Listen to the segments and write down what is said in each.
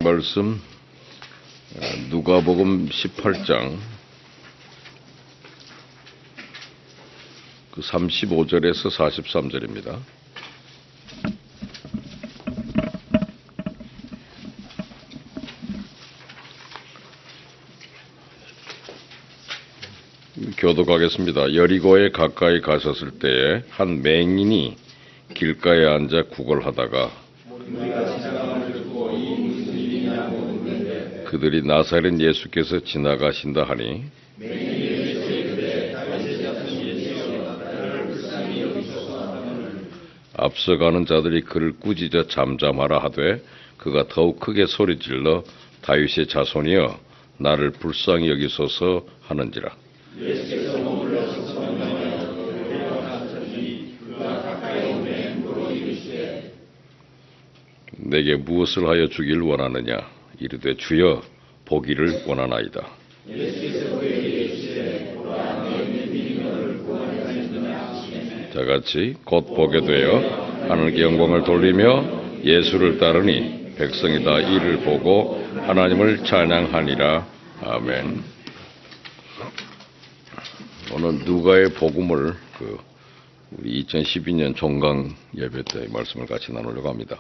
말씀 누가복음 18장 35절에서 43절입니다. 교독하겠습니다. 여리고에 가까이 가셨을 때에 한 맹인이 길가에 앉아 구걸하다가 그들이 나사렛 예수께서 지나가신다 하니 앞서가는 자들이 그를 꾸짖어 잠잠하라 하되 그가 더욱 크게 소리질러 다윗의 자손이여 나를 불쌍히 여기소서 하는지라. 내게 무엇을 하여 주길 원하느냐 이르되 주여 보기를 원하나이다. 자같이 곧 보게 되어 하나님께 영광을 돌리며 예수를 따르니 백성이 다 이를 보고 하나님을 찬양하니라. 아멘. 오늘 누가의 복음을 우리 2012년 종강 예배 때 말씀을 같이 나누려고 합니다.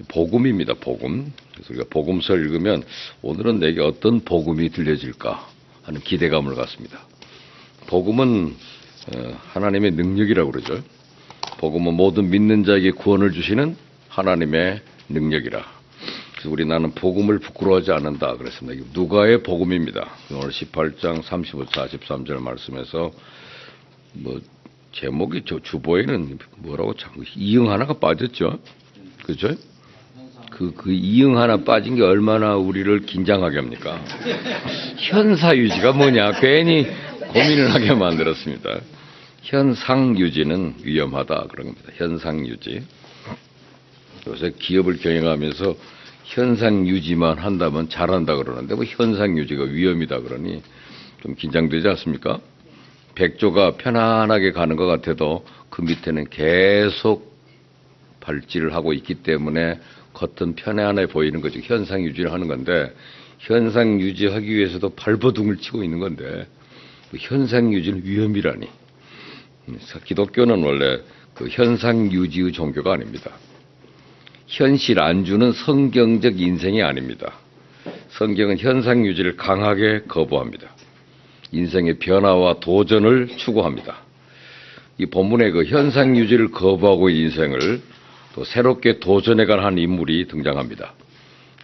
복음입니다. 복음. 그래서 우리가 복음서를 읽으면 오늘은 내게 어떤 복음이 들려질까 하는 기대감을 갖습니다. 복음은 하나님의 능력이라고 그러죠. 복음은 모든 믿는 자에게 구원을 주시는 하나님의 능력이라. 그래서 우리 나는 복음을 부끄러워하지 않는다 그랬습니다. 누가의 복음입니다. 오늘 18장 35, 43절 말씀에서 제목이 주보에는 뭐라고 자꾸 이응 하나가 빠졌죠. 그죠? 그 이응 하나 빠진 게 얼마나 우리를 긴장하게 합니까? 현사유지가 뭐냐? 괜히 고민을 하게 만들었습니다. 현상유지는 위험하다 그런 겁니다. 현상유지. 요새 기업을 경영하면서 현상유지만 한다면 잘한다 그러는데 현상유지가 위험이다 그러니 좀 긴장되지 않습니까? 백조가 편안하게 가는 것 같아도 그 밑에는 계속 발질을 하고 있기 때문에 겉은 편안해 보이는 거죠. 현상유지를 하는 건데 현상유지하기 위해서도 발버둥을 치고 있는 건데 현상유지는 위험이라니. 기독교는 원래 현상유지의 종교가 아닙니다. 현실 안주는 성경적 인생이 아닙니다. 성경은 현상유지를 강하게 거부합니다. 인생의 변화와 도전을 추구합니다. 이 본문에 현상유지를 거부하고 인생을 또 새롭게 도전해갈 한 인물이 등장합니다.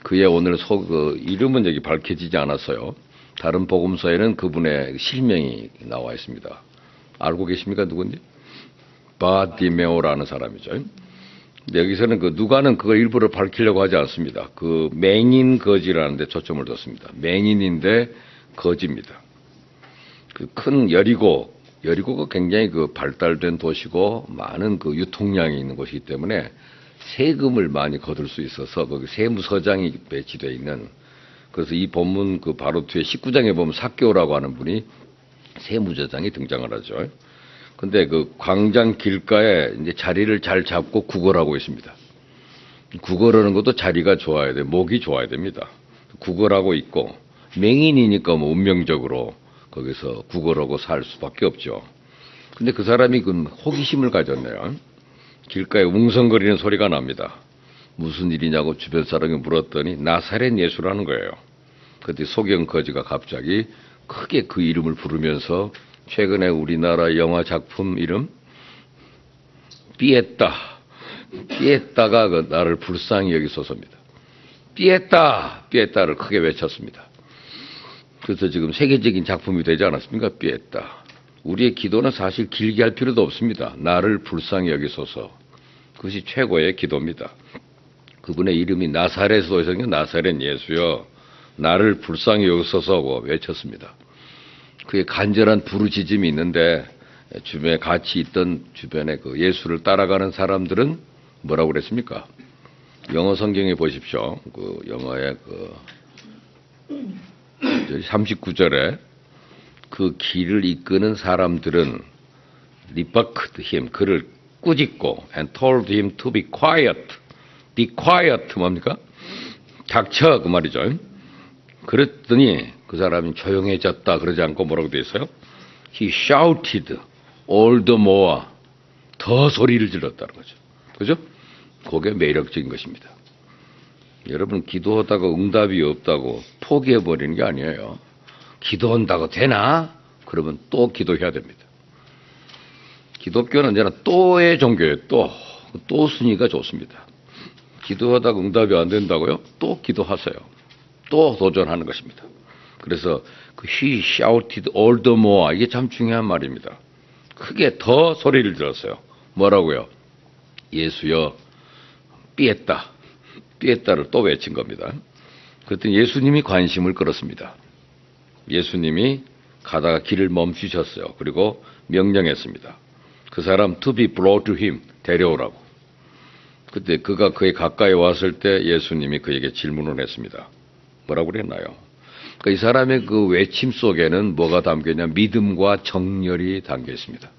그의 오늘 이름은 여기 밝혀지지 않았어요. 다른 복음서에는 그분의 실명이 나와 있습니다. 알고 계십니까? 누군지? 바디메오라는 사람이죠. 여기서는 누가는 그걸 일부러 밝히려고 하지 않습니다. 맹인 거지라는 데 초점을 뒀습니다. 맹인인데 거지입니다. 큰 여리고가 굉장히 발달된 도시고 많은 유통량이 있는 곳이기 때문에 세금을 많이 거둘 수 있어서 거기 세무서장이 배치되어 있는, 그래서 이 본문 바로 뒤에 19장에 보면 삭개오라고 하는 분이 세무서장이 등장을 하죠. 근데 광장 길가에 이제 자리를 잘 잡고 구걸하고 있습니다. 구걸하는 것도 자리가 좋아야 돼. 목이 좋아야 됩니다. 구걸하고 있고 맹인이니까 운명적으로 거기서 구걸하고 살 수밖에 없죠. 근데 그 사람이 호기심을 가졌네요. 길가에 웅성거리는 소리가 납니다. 무슨 일이냐고 주변 사람이 물었더니 나사렛 예수라는 거예요. 그때 소경 거지가 갑자기 크게 그 이름을 부르면서 최근에 우리나라 영화 작품 이름 삐에따가 나를 불쌍히 여기소서입니다. 삐에따를 크게 외쳤습니다. 그래서 지금 세계적인 작품이 되지 않았습니까? 삐에따. 우리의 기도는 사실 길게 할 필요도 없습니다. 나를 불쌍히 여기소서. 그것이 최고의 기도입니다. 그분의 이름이 나사렛에서 오셨으니까 나사렛 예수여 나를 불쌍히 여기소서고 외쳤습니다. 그의 간절한 부르짖음이 있는데 주변에 같이 있던 주변에 예수를 따라가는 사람들은 뭐라고 그랬습니까? 영어 성경에 보십시오. 영어의 39절에 그 길을 이끄는 사람들은 rebuked him, 그를 꾸짖고 and told him to be quiet. be quiet 뭡니까? 닥쳐 그 말이죠. 그랬더니 그 사람이 조용해졌다 그러지 않고 뭐라고 돼 있어요? He shouted all the more. 더 소리를 질렀다는 거죠. 그죠? 그게 매력적인 것입니다. 여러분 기도하다가 응답이 없다고 포기해버리는 게 아니에요. 기도한다고 되나? 그러면 또 기도해야 됩니다. 기독교는 언제나 또의 종교예요. 또 순위가 좋습니다. 기도하다가 응답이 안 된다고요? 또 기도하세요. 또 도전하는 것입니다. 그래서 그 he shouted all the more 이게 참 중요한 말입니다. 크게 더 소리를 들었어요. 뭐라고요? 예수여 삐했다. 삐했다를 또 외친 겁니다. 그랬더니 예수님이 관심을 끌었습니다. 예수님이 가다가 길을 멈추셨어요. 그리고 명령했습니다. 그 사람 to be brought to him 데려오라고. 그때 그가 그에 가까이 왔을 때 예수님이 그에게 질문을 했습니다. 뭐라고 그랬나요? 그러니까 이 사람의 그 외침 속에는 뭐가 담겨있냐? 믿음과 정열이 담겨 있습니다.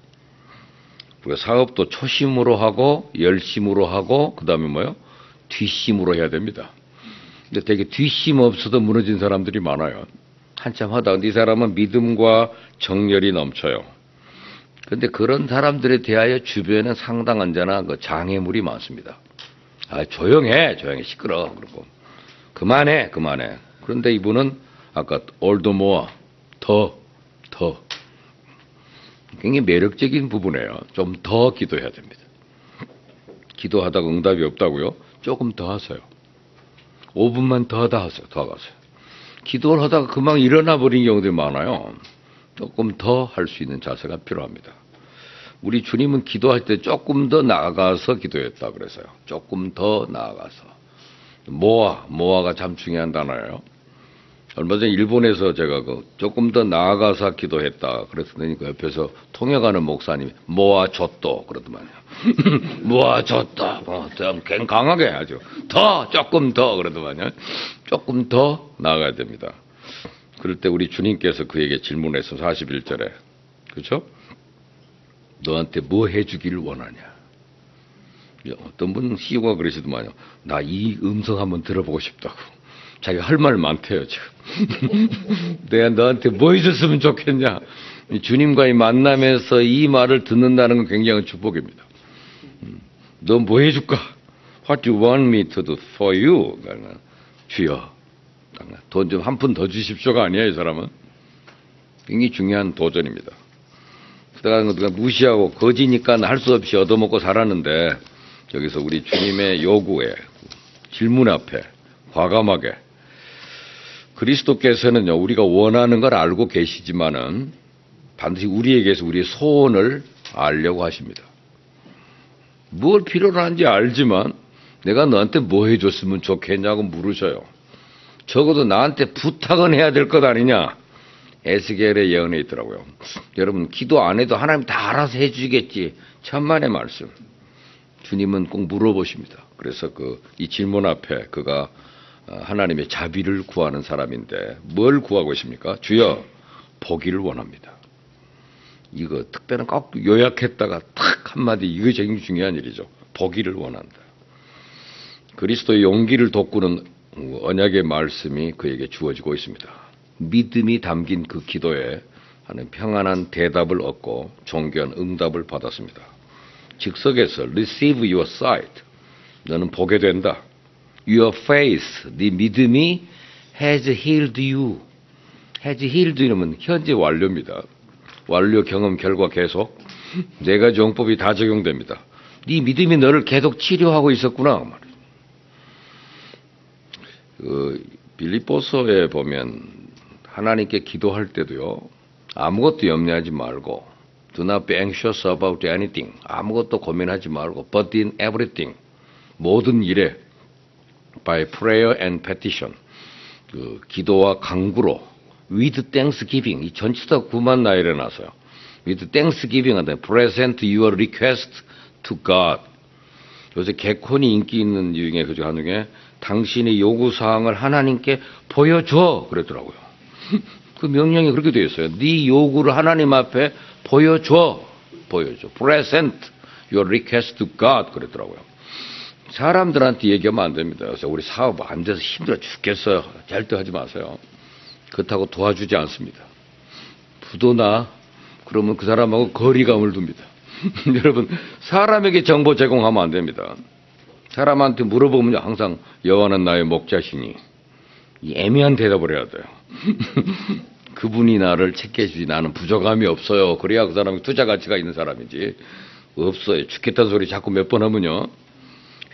우리가 사업도 초심으로 하고 열심으로 하고 그 다음에 뭐요? 뒷심으로 해야 됩니다. 근데 되게 뒷심 없어도 무너진 사람들이 많아요. 한참 하다 근데 이 사람은 믿음과 정열이 넘쳐요. 그런데 그런 사람들에 대하여 주변에는 상당 언제나 그 장애물이 많습니다. 아, 조용해 시끄러. 그러고 그만해. 그런데 이분은 아까 all the more 더 굉장히 매력적인 부분이에요. 좀 더 기도해야 됩니다. 기도하다가 응답이 없다고요? 조금 더 하세요. 5분만 더 하세요. 기도를 하다가 금방 일어나 버린 경우들이 많아요. 조금 더 할 수 있는 자세가 필요합니다. 우리 주님은 기도할 때 조금 더 나아가서 기도했다 그래서요. 조금 더 나아가서. 모아가 참 중요한 단어예요. 얼마 전에 일본에서 제가 조금 더 나아가서 기도했다 그랬더니 그 옆에서 통역하는 목사님이 모아줬도 그러더만요. 모아줬다. 좀 강하게 아주 조금 더 그러더만요. 조금 더 나아가야 됩니다. 그럴 때 우리 주님께서 그에게 질문해서 41절에 그렇죠? 너한테 뭐 해주기를 원하냐? 어떤 분은 CEO가 그러시더만요. 나 이 음성 한번 들어보고 싶다고. 자기가 할 말 많대요 지금. 내가 너한테 뭐 해줬으면 좋겠냐? 주님과의 만남에서 이 말을 듣는다는 건 굉장한 축복입니다. 너 뭐 해줄까? What do you want me to do for you? 주여 돈 좀 한 푼 더 주십시오가 아니에요. 이 사람은 굉장히 중요한 도전입니다. 그러다가 무시하고 거지니까 할 수 없이 얻어먹고 살았는데 여기서 우리 주님의 요구에 질문 앞에 과감하게 그리스도께서는요 우리가 원하는 걸 알고 계시지만은 반드시 우리에게서 우리의 소원을 알려고 하십니다. 뭘 필요로 하는지 알지만 내가 너한테 뭐 해줬으면 좋겠냐고 물으셔요. 적어도 나한테 부탁은 해야 될 것 아니냐. 에스겔의 예언에 있더라고요. 여러분 기도 안 해도 하나님 다 알아서 해주겠지. 천만의 말씀. 주님은 꼭 물어보십니다. 그래서 이 질문 앞에 그가 하나님의 자비를 구하는 사람인데 뭘 구하고 있습니까? 주여 보기를 원합니다. 이거 특별한 꼭 요약했다가 탁 한마디 이거 굉장히 중요한 일이죠. 보기를 원한다. 그리스도의 용기를 돋구는 언약의 말씀이 그에게 주어지고 있습니다. 믿음이 담긴 그 기도에 하는 평안한 대답을 얻고 존귀한 응답을 받았습니다. 즉석에서 receive your sight. 너는 보게 된다. Your faith, 네 믿음이 has healed you. has healed you는 현재 완료입니다. 완료 경험 결과 계속 네 가지 용법이 다 적용됩니다. 네 믿음이 너를 계속 치료하고 있었구나. 빌립보서에 보면 하나님께 기도할 때도요. 아무것도 염려하지 말고 do not be anxious about anything. 아무것도 고민하지 말고 but in everything. 모든 일에 by prayer and petition. 기도와 간구로 with thanksgiving. 이 전치사 구만 나열해 놨어요. with thanksgiving 한다. present your request to God. 요새 개콘이 인기 있는 중에 그 중에 당신의 요구사항을 하나님께 보여줘 그랬더라고요. 그 명령이 그렇게 되어 있어요. 네 요구를 하나님 앞에 보여줘. present your request to God 그랬더라고요. 사람들한테 얘기하면 안 됩니다. 그래서 우리 사업 안 돼서 힘들어 죽겠어요. 절대 하지 마세요. 그렇다고 도와주지 않습니다. 부도나 그러면 그 사람하고 거리감을 둡니다. 여러분, 사람에게 정보 제공하면 안 됩니다. 사람한테 물어보면 항상 여호와는 나의 목자시니 이 애매한 대답을 해야 돼요. 그분이 나를 책해주지 나는 부족함이 없어요. 그래야 그 사람이 투자 가치가 있는 사람이지. 없어요. 죽겠다는 소리 자꾸 몇 번 하면요.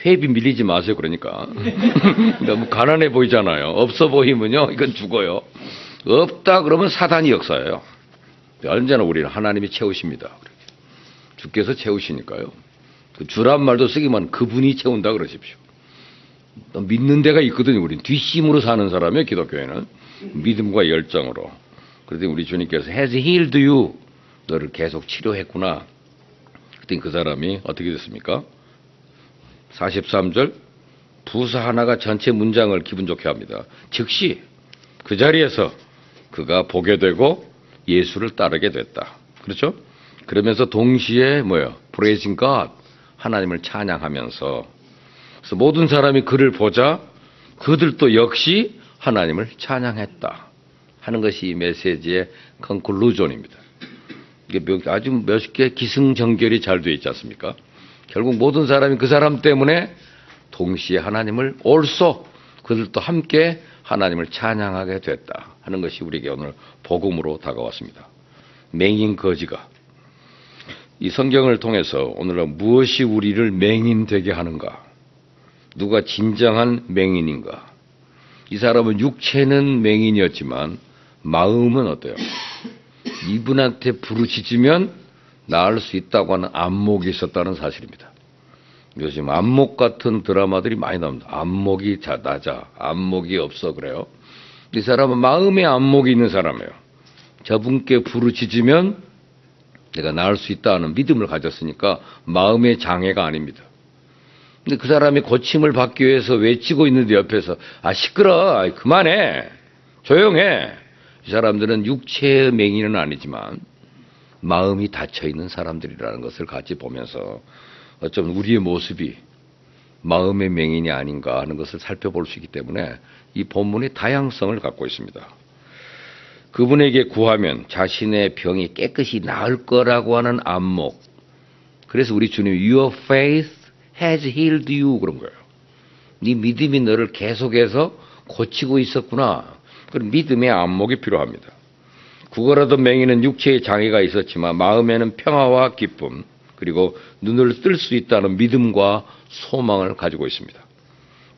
회비 밀리지 마세요. 그러니까. 너무 가난해 보이잖아요. 없어 보이면요. 이건 죽어요. 없다 그러면 사단이 역사예요. 언제나 우리는 하나님이 채우십니다. 주께서 채우시니까요. 그 주란 말도 쓰기만 그분이 채운다 그러십시오. 믿는 데가 있거든요. 우린 뒷심으로 사는 사람이에요. 기독교회는. 믿음과 열정으로. 그랬더니 우리 주님께서 has healed you. 너를 계속 치료했구나. 그랬더니 그 사람이 어떻게 됐습니까? 43절 부사 하나가 전체 문장을 기분 좋게 합니다. 즉시 그 자리에서 그가 보게 되고 예수를 따르게 됐다. 그렇죠? 그러면서 동시에 뭐예요? Praising God. 하나님을 찬양하면서 그래서 모든 사람이 그를 보자 그들도 역시 하나님을 찬양했다 하는 것이 이 메시지의 컨클루전입니다. 이게 아주 몇 개 기승전결이 잘 되어 있지 않습니까? 결국 모든 사람이 그 사람 때문에 동시에 하나님을 also 그들도 함께 하나님을 찬양하게 됐다 하는 것이 우리에게 오늘 복음으로 다가왔습니다. 맹인 거지가 이 성경을 통해서 오늘은 무엇이 우리를 맹인 되게 하는가? 누가 진정한 맹인인가? 이 사람은 육체는 맹인이었지만 마음은 어때요? 이분한테 부르짖으면 나을 수 있다고 하는 안목이 있었다는 사실입니다. 요즘 안목 같은 드라마들이 많이 나옵니다. 안목이 낮아, 안목이 없어 그래요. 이 사람은 마음의 안목이 있는 사람이에요. 저분께 부르짖으면 내가 나을 수 있다는 믿음을 가졌으니까 마음의 장애가 아닙니다. 근데 그 사람이 고침을 받기 위해서 외치고 있는데 옆에서 시끄러, 그만해, 조용해. 이 사람들은 육체의 맹인은 아니지만 마음이 닫혀있는 사람들이라는 것을 같이 보면서 어쩌면 우리의 모습이 마음의 맹인이 아닌가 하는 것을 살펴볼 수 있기 때문에 이 본문이 다양성을 갖고 있습니다. 그분에게 구하면 자신의 병이 깨끗이 나을 거라고 하는 안목. 그래서 우리 주님이 Your faith has healed you 그런 거예요. 네 믿음이 너를 계속해서 고치고 있었구나. 그런 믿음의 안목이 필요합니다. 구걸하던 맹인은 육체의 장애가 있었지만 마음에는 평화와 기쁨 그리고 눈을 뜰 수 있다는 믿음과 소망을 가지고 있습니다.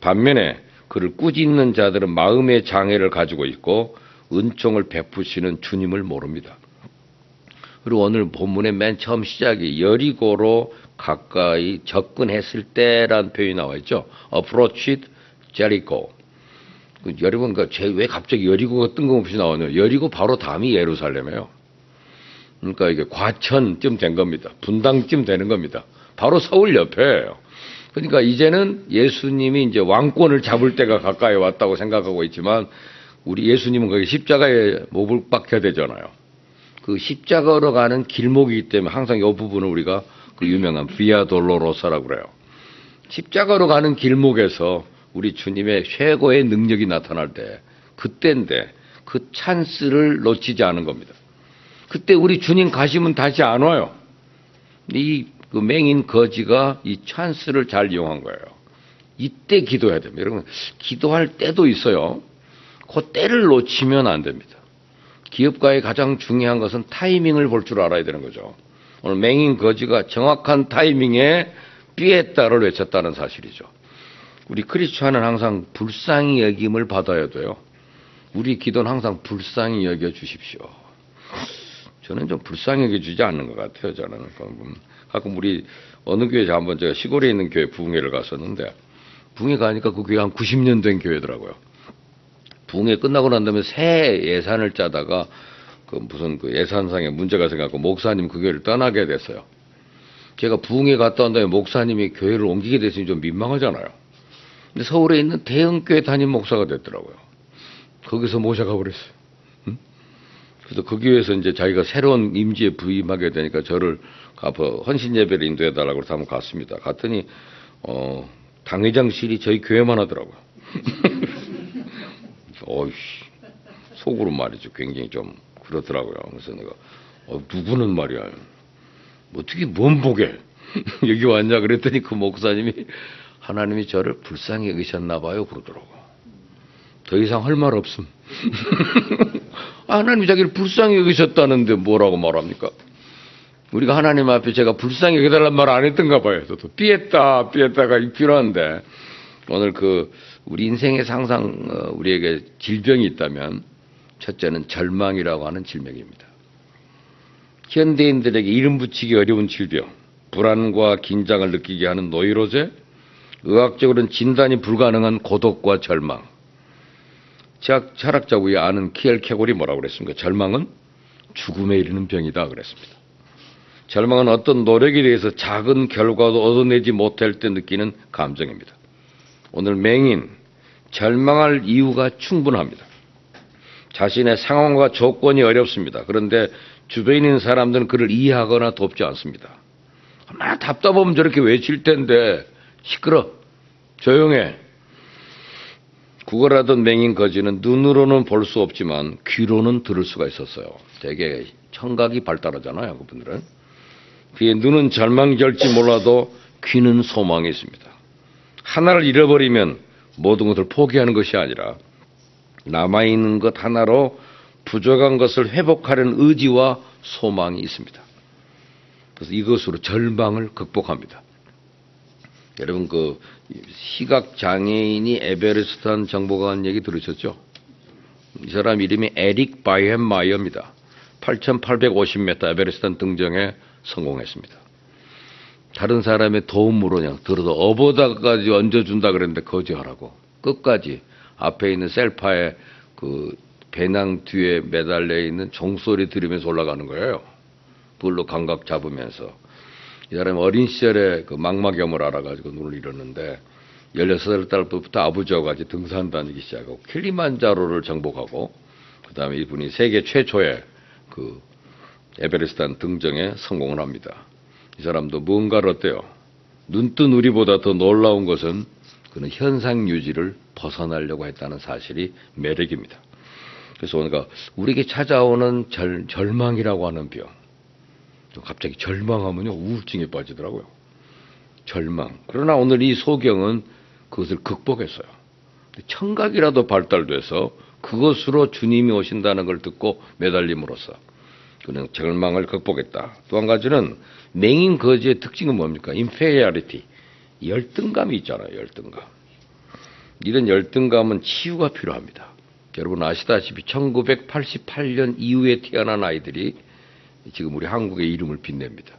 반면에 그를 꾸짖는 자들은 마음의 장애를 가지고 있고 은총을 베푸시는 주님을 모릅니다. 그리고 오늘 본문의 맨 처음 시작이 여리고로 가까이 접근했을 때란 표현이 나와 있죠. Approached Jericho. 여러분, 왜 갑자기 여리고가 뜬금없이 나오냐면 여리고 바로 다음이 예루살렘이에요. 그러니까 이게 과천쯤 된 겁니다. 분당쯤 되는 겁니다. 바로 서울 옆에예요. 그러니까 이제는 예수님이 이제 왕권을 잡을 때가 가까이 왔다고 생각하고 있지만 우리 예수님은 거기 십자가에 못 박혀야 되잖아요. 그 십자가로 가는 길목이기 때문에 항상 이 부분을 우리가 그 유명한 비아 돌로로사라고 그래요. 십자가로 가는 길목에서 우리 주님의 최고의 능력이 나타날 때 그때인데 그 찬스를 놓치지 않은 겁니다. 그때 우리 주님 가시면 다시 안 와요. 그 맹인 거지가 이 찬스를 잘 이용한 거예요. 이때 기도해야 됩니다. 여러분, 기도할 때도 있어요. 그 때를 놓치면 안 됩니다. 기업가의 가장 중요한 것은 타이밍을 볼 줄 알아야 되는 거죠. 오늘 맹인 거지가 정확한 타이밍에 피에타를 외쳤다는 사실이죠. 우리 크리스찬은 항상 불쌍히 여김을 받아야 돼요. 우리 기도는 항상 불쌍히 여겨 주십시오. 저는 좀 불쌍히 여겨주지 않는 것 같아요. 저는 가끔 우리 어느 교회 한번 제가 시골에 있는 교회 부흥회를 갔었는데 부흥회 가니까 그 교회 한 90년 된 교회더라고요. 부흥회 끝나고 난 다음에 새 예산을 짜다가 무슨 예산상에 문제가 생겨서 목사님 그 교회를 떠나게 됐어요. 제가 부흥회 갔다 온 다음에 목사님이 교회를 옮기게 됐으니 좀 민망하잖아요. 근데 서울에 있는 대형교회 담임 목사가 됐더라고요. 거기서 모셔가 버렸어요. 응? 그래서 그 교회에서 이제 자기가 새로운 임지에 부임하게 되니까 저를 가서 헌신 예배를 인도해달라고 해서 한번 갔습니다. 갔더니 당회장실이 저희 교회만 하더라고요. 어이씨, 속으로 말이죠. 굉장히 좀 그렇더라고요. 그래서 내가, 누구는 말이야. 어떻게 뭔 복에 여기 왔냐 그랬더니 그 목사님이 하나님이 저를 불쌍히 여기셨나 봐요 그러더라고요. 더 이상 할 말 없음. 하나님이 자기를 불쌍히 여기셨다는데 뭐라고 말합니까? 우리가 하나님 앞에 제가 불쌍히 여겨달란 말 안 했던가 봐요. 저도 피했다가 필요한데 오늘 우리 인생에 항상 우리에게 질병이 있다면 첫째는 절망이라고 하는 질병입니다. 현대인들에게 이름 붙이기 어려운 질병, 불안과 긴장을 느끼게 하는 노이로제, 의학적으로는 진단이 불가능한 고독과 절망. 철학자 위에 아는 키엘케골이 뭐라고 그랬습니까? 절망은 죽음에 이르는 병이다 그랬습니다. 절망은 어떤 노력에 대해서 작은 결과도 얻어내지 못할 때 느끼는 감정입니다. 오늘 맹인, 절망할 이유가 충분합니다. 자신의 상황과 조건이 어렵습니다. 그런데 주변에 있는 사람들은 그를 이해하거나 돕지 않습니다. 얼마나 답답하면 저렇게 외칠 텐데 시끄러, 조용해. 구걸하던 맹인 거지는 눈으로는 볼 수 없지만 귀로는 들을 수가 있었어요. 되게 청각이 발달하잖아요, 그분들은. 그의 눈은 절망될지 몰라도 귀는 소망이 있습니다. 하나를 잃어버리면 모든 것을 포기하는 것이 아니라 남아있는 것 하나로 부족한 것을 회복하려는 의지와 소망이 있습니다. 그래서 이것으로 절망을 극복합니다. 여러분 시각 장애인이 에베레스트 한 정보관 얘기 들으셨죠? 이 사람 이름이 에릭 바이헨마이어입니다. 8,850m 에베레스트 등정에 성공했습니다. 다른 사람의 도움으로 그냥 들어서 어보다까지 얹어준다 그랬는데 거지하라고 끝까지 앞에 있는 셀파의 배낭 뒤에 매달려 있는 종소리 들으면서 올라가는 거예요. 그걸로 감각 잡으면서. 이 사람이 어린 시절에 망막염을 알아가지고 눈을 잃었는데 16살 때부터 아버지와 같이 등산 다니기 시작하고 킬리만자로를 정복하고 그 다음에 이분이 세계 최초의 에베레스트 등정에 성공을 합니다. 이 사람도 뭔가를 어때요? 눈뜬 우리보다 더 놀라운 것은 그는 현상 유지를 벗어나려고 했다는 사실이 매력입니다. 그래서 오늘 우리에게 찾아오는 절망이라고 하는 병. 갑자기 절망하면요 우울증에 빠지더라고요. 절망. 그러나 오늘 이 소경은 그것을 극복했어요. 청각이라도 발달돼서 그것으로 주님이 오신다는 걸 듣고 매달림으로써 그는 절망을 극복했다. 또 한 가지는 맹인 거지의 특징은 뭡니까? inferiority. 열등감이 있잖아요. 열등감. 이런 열등감은 치유가 필요합니다. 여러분 아시다시피 1988년 이후에 태어난 아이들이 지금 우리 한국의 이름을 빛냅니다.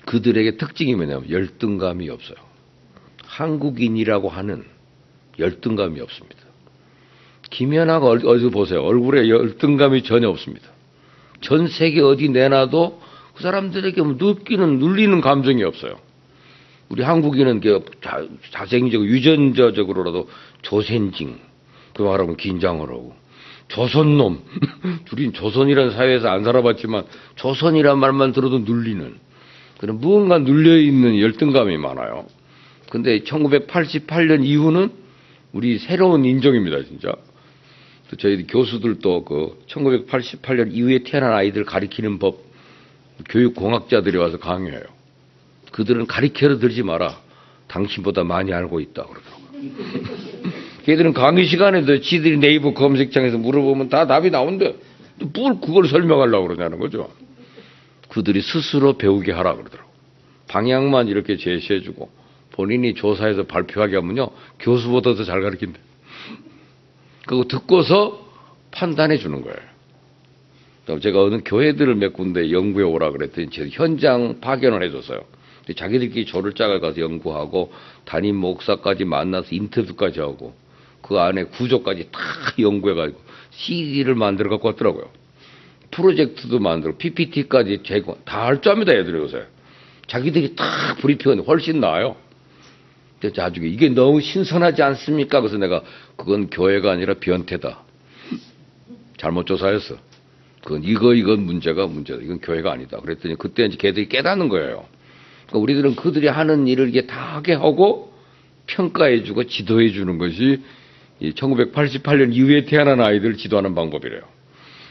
그들에게 특징이 뭐냐면 열등감이 없어요. 한국인이라고 하는 열등감이 없습니다. 김연아가 어디 보세요. 얼굴에 열등감이 전혀 없습니다. 전 세계 어디 내놔도 그 사람들에게 눌리는 감정이 없어요. 우리 한국인은 자생적, 유전자적으로라도 조센징, 그 말하면 긴장을 하고, 조선놈, 우린 조선이라는 사회에서 안 살아봤지만 조선이란 말만 들어도 눌리는, 그런 무언가 눌려있는 열등감이 많아요. 근데 1988년 이후는 우리 새로운 인종입니다, 진짜. 저희 교수들도 1988년 이후에 태어난 아이들 가리키는 법, 교육공학자들이 와서 강의해요. 그들은 가리켜러 들지 마라. 당신보다 많이 알고 있다. 그러더라고요. 걔들은 강의 시간에도 지들이 네이버 검색창에서 물어보면 다 답이 나온대. 뭘 그걸 설명하려고 그러냐는 거죠. 그들이 스스로 배우게 하라 그러더라고요. 방향만 이렇게 제시해주고 본인이 조사해서 발표하게 하면요. 교수보다 더 잘 가르친대. 그거 듣고서 판단해 주는 거예요. 제가 어느 교회들을 몇 군데 연구해 오라 그랬더니 현장 파견을 해줬어요. 자기들끼리 조를 짜가 가서 연구하고 담임 목사까지 만나서 인터뷰까지 하고 그 안에 구조까지 다 연구해가지고 CD를 만들어 갖고 왔더라고요. 프로젝트도 만들고 PPT까지 제공 다 할 줄 압니다. 애들이 요새. 자기들이 다 브리핑은 훨씬 나아요. 그래서 나중에 이게 너무 신선하지 않습니까? 그래서 내가 그건 교회가 아니라 변태다. 잘못 조사했어. 이건 문제다. 이건 교회가 아니다. 그랬더니 그때 이제 걔들이 깨닫는 거예요. 그러니까 우리들은 그들이 하는 일을 이게 다 하게 하고 평가해주고 지도해주는 것이 이 1988년 이후에 태어난 아이들을 지도하는 방법이래요.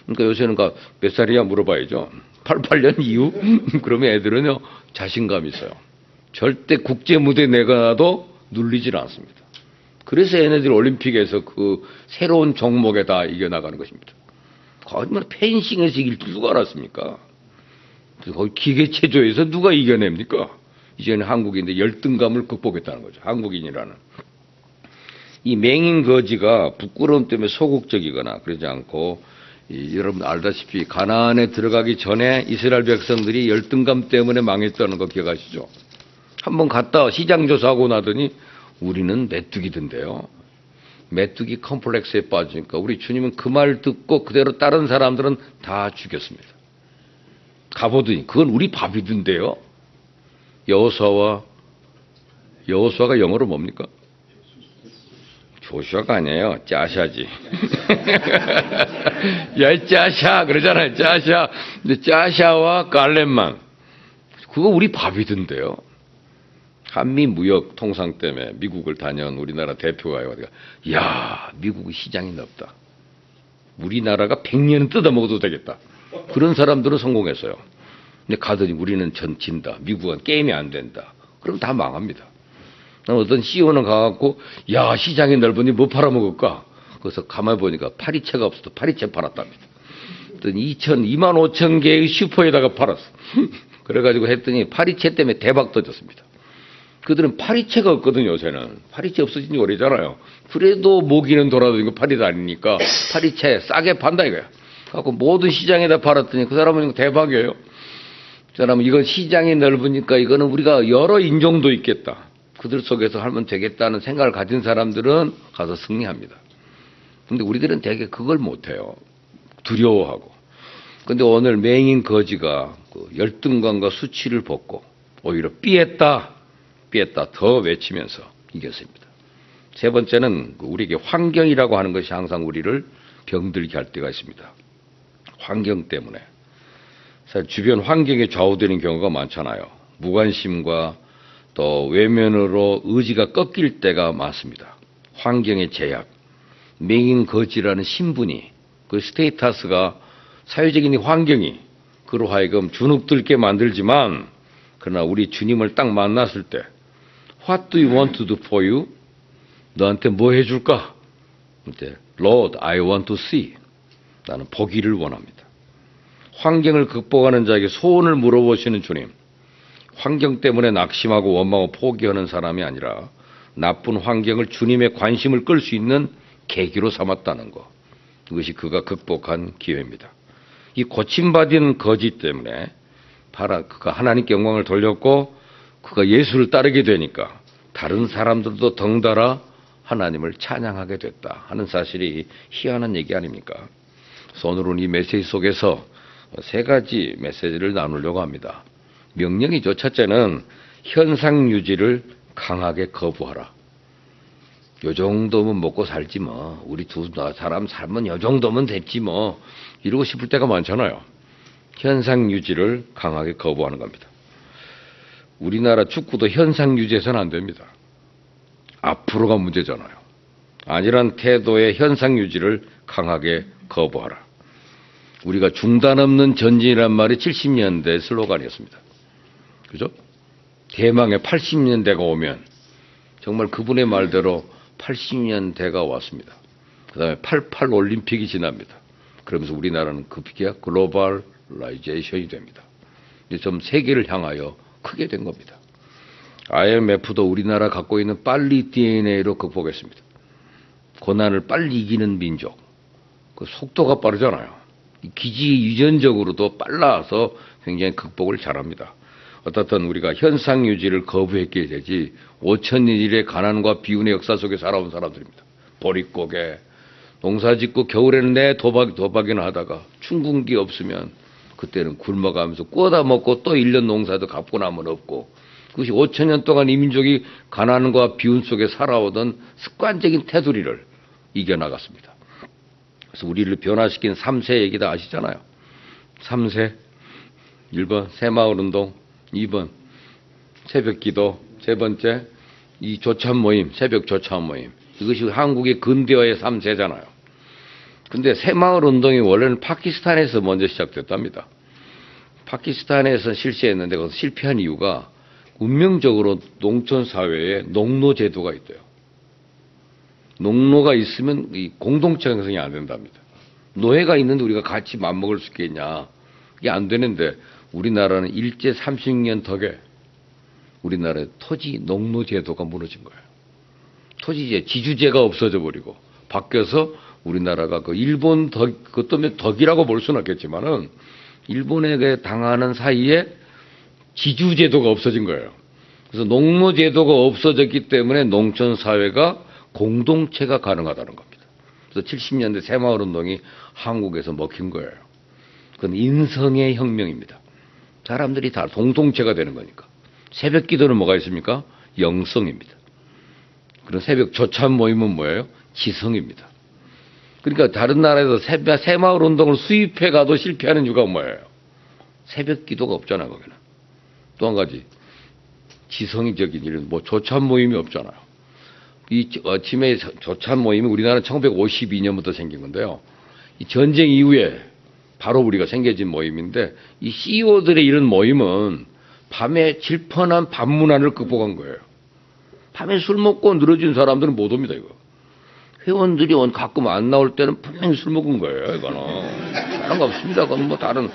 그러니까 요새는 몇 살이야 물어봐야죠. 88년 이후? 그러면 애들은요, 자신감이 있어요. 절대 국제 무대 내가도 눌리질 않습니다. 그래서 얘네들이 올림픽에서 그 새로운 종목에 다 이겨나가는 것입니다. 거짓말 펜싱에서 이길 줄 누가 알았습니까? 거기 기계체조에서 누가 이겨냅니까? 이제는 한국인데 열등감을 극복했다는 거죠. 한국인이라는. 이 맹인 거지가 부끄러움 때문에 소극적이거나 그러지 않고 여러분 알다시피 가나안에 들어가기 전에 이스라엘 백성들이 열등감 때문에 망했다는 거 기억하시죠? 한번 갔다 시장 조사하고 나더니 우리는 메뚜기던데요. 메뚜기 컴플렉스에 빠지니까 우리 주님은 그 말 듣고 그대로 다른 사람들은 다 죽였습니다. 가보더니 그건 우리 밥이던데요. 여호수아가 영어로 뭡니까? 조슈아가 아니에요. 짜샤지. 야, 짜샤 그러잖아요. 짜샤. 근데 짜샤와 갈렙만 그거 우리 밥이던데요. 한미 무역 통상 때문에 미국을 다녀온 우리나라 대표가 야, 미국 시장이 넓다. 우리나라가 100년은 뜯어먹어도 되겠다. 그런 사람들은 성공했어요. 근데 가더니 우리는 진다. 미국은 게임이 안 된다. 그럼 다 망합니다. 어떤 CEO는 가갖고 야, 시장이 넓으니 뭐 팔아먹을까? 그래서 가만히 보니까 파리채가 없어도 파리채 팔았답니다. 2만 5천 개의 슈퍼에다가 팔았어. 그래가지고 했더니 파리채 때문에 대박 터졌습니다. 그들은 파리채가 없거든요, 요새는. 파리채 없어진 지 오래잖아요. 그래도 모기는 돌아다니고 파리도 아니니까 파리채 싸게 판다 이거야. 갖고 모든 시장에다 팔았더니 그 사람은 대박이에요. 그 사람은 이건 시장이 넓으니까 이거는 우리가 여러 인종도 있겠다. 그들 속에서 하면 되겠다는 생각을 가진 사람들은 가서 승리합니다. 근데 우리들은 되게 그걸 못해요. 두려워하고. 근데 오늘 맹인 거지가 그 열등감과 수치를 벗고 오히려 삐했다 더 외치면서 이겼습니다. 세 번째는 우리에게 환경이라고 하는 것이 항상 우리를 병들게 할 때가 있습니다. 환경 때문에. 사실 주변 환경에 좌우되는 경우가 많잖아요. 무관심과 또 외면으로 의지가 꺾일 때가 많습니다. 환경의 제약, 맹인 거지라는 신분이, 그 스테이터스가 사회적인 환경이 그로 하여금 주눅들게 만들지만 그러나 우리 주님을 딱 만났을 때 What do you want to do for you? 너한테 뭐 해줄까? 이제 Lord, I want to see. 나는 보기를 원합니다. 환경을 극복하는 자에게 소원을 물어보시는 주님. 환경 때문에 낙심하고 원망하고 포기하는 사람이 아니라 나쁜 환경을 주님의 관심을 끌 수 있는 계기로 삼았다는 것. 이것이 그가 극복한 기회입니다. 이 고침받은 거지 때문에 그가 하나님께 영광을 돌렸고 그가 예수를 따르게 되니까 다른 사람들도 덩달아 하나님을 찬양하게 됐다 하는 사실이 희한한 얘기 아닙니까? 그래서 오늘은 이 메시지 속에서 세 가지 메시지를 나누려고 합니다. 명령이죠. 첫째는 현상 유지를 강하게 거부하라. 요 정도면 먹고 살지 뭐. 우리 두 사람 살면 요 정도면 됐지 뭐. 이러고 싶을 때가 많잖아요. 현상 유지를 강하게 거부하는 겁니다. 우리나라 축구도 현상 유지해서는 안 됩니다. 앞으로가 문제잖아요. 아니란 태도의 현상 유지를 강하게 거부하라. 우리가 중단 없는 전진이란 말이 70년대 슬로건이었습니다. 그죠? 대망의 80년대가 오면 정말 그분의 말대로 80년대가 왔습니다. 그 다음에 88 올림픽이 지납니다. 그러면서 우리나라는 급기야 글로벌라이제이션이 됩니다. 이제 좀 세계를 향하여 크게 된 겁니다. IMF도 우리나라 갖고 있는 빨리 DNA로 극복했습니다. 고난을 빨리 이기는 민족. 그 속도가 빠르잖아요. 기지 유전적으로도 빨라서 굉장히 극복을 잘합니다. 어떻든 우리가 현상 유지를 거부했기에 되지 5,000일의 가난과 비운의 역사 속에 살아온 사람들입니다. 보릿고개, 농사짓고 겨울에는 내 도박이나 하다가 춘궁기 없으면 그때는 굶어가면서 꾸어다 먹고 또 1년 농사도 갚고 나면 없고 그것이 5,000년 동안 이 민족이 가난과 비운 속에 살아오던 습관적인 테두리를 이겨나갔습니다. 그래서 우리를 변화시킨 3세 얘기 다 아시잖아요. 3세, 1번 새마을운동, 2번 새벽기도, 세 번째 이 조참 모임, 새벽 조참 모임, 이것이 한국의 근대화의 3세잖아요. 근데 새마을 운동이 원래는 파키스탄에서 먼저 시작됐답니다. 파키스탄에서 실시했는데 거기서 실패한 이유가 운명적으로 농촌 사회에 농노 제도가 있대요. 농노가 있으면 이 공동체 형성이 안 된답니다. 노예가 있는데 우리가 같이 맞먹을 수 있겠냐? 이게 안 되는데 우리나라는 일제 30년 덕에 우리나라의 토지 농노 제도가 무너진 거예요. 토지제, 지주제가 없어져 버리고 바뀌어서 우리나라가 그 일본 덕, 그것도 덕이라고 볼 수는 없겠지만은 일본에게 당하는 사이에 지주제도가 없어진 거예요. 그래서 농노제도가 없어졌기 때문에 농촌 사회가 공동체가 가능하다는 겁니다. 그래서 70년대 새마을운동이 한국에서 먹힌 거예요. 그건 인성의 혁명입니다. 사람들이 다 공동체가 되는 거니까. 새벽 기도는 뭐가 있습니까? 영성입니다. 그런 새벽 조참 모임은 뭐예요? 지성입니다. 그러니까 다른 나라에서 새마을 운동을 수입해 가도 실패하는 이유가 뭐예요? 새벽 기도가 없잖아요, 거기는. 또 한 가지, 지성적인 이런 뭐 조참 모임이 없잖아요. 이 아침에 조참 모임이 우리나라는 1952년부터 생긴 건데요. 이 전쟁 이후에 바로 우리가 생겨진 모임인데 이 CEO들의 이런 모임은 밤에 질펀한 밤 문화를 극복한 거예요. 밤에 술 먹고 늘어진 사람들은 못 옵니다, 이거. 회원들이 가끔 안 나올 때는 분명히 술 먹은 거예요, 이거는. 다른 거 없습니다. 그건 뭐 다른,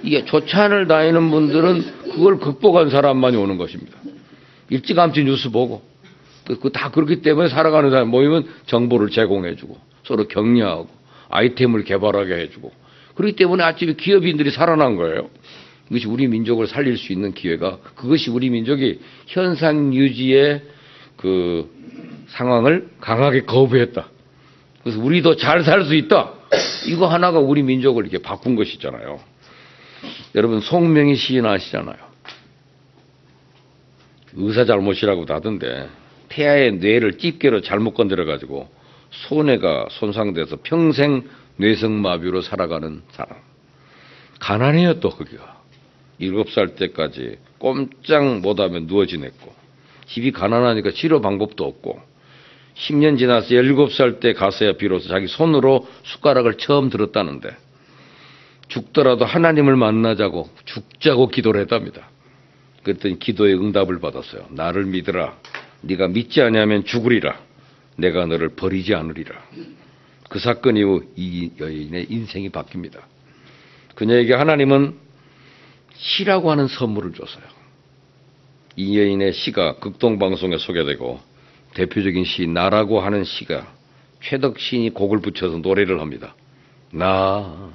이게 조찬을 다니는 분들은 그걸 극복한 사람만이 오는 것입니다. 일찌감치 뉴스 보고. 다 그렇기 때문에 살아가는 사람 모이면 정보를 제공해주고, 서로 격려하고, 아이템을 개발하게 해주고. 그렇기 때문에 아침에 기업인들이 살아난 거예요. 이것이 우리 민족을 살릴 수 있는 기회가, 그것이 우리 민족이 현상 유지의 그 상황을 강하게 거부했다. 그래서 우리도 잘 살 수 있다. 이거 하나가 우리 민족을 이렇게 바꾼 것이잖아요. 여러분, 송명희 시인 아시잖아요. 의사 잘못이라고도 하던데, 태아의 뇌를 집게로 잘못 건드려가지고, 손해가 손상돼서 평생 뇌성마비로 살아가는 사람. 가난해요, 또, 거기가. 7살 때까지 꼼짝 못하면 누워 지냈고, 집이 가난하니까 치료 방법도 없고, 10년 지나서 17살 때 가서야 비로소 자기 손으로 숟가락을 처음 들었다는데, 죽더라도 하나님을 만나자고, 죽자고 기도를 했답니다. 그랬더니 기도의 응답을 받았어요. 나를 믿으라. 네가 믿지 않으면 죽으리라. 내가 너를 버리지 않으리라. 그 사건 이후 이 여인의 인생이 바뀝니다. 그녀에게 하나님은 시라고 하는 선물을 줬어요. 이 여인의 시가 극동방송에 소개되고 대표적인 시 나라고 하는 시가 최덕 시인이 곡을 붙여서 노래를 합니다. 나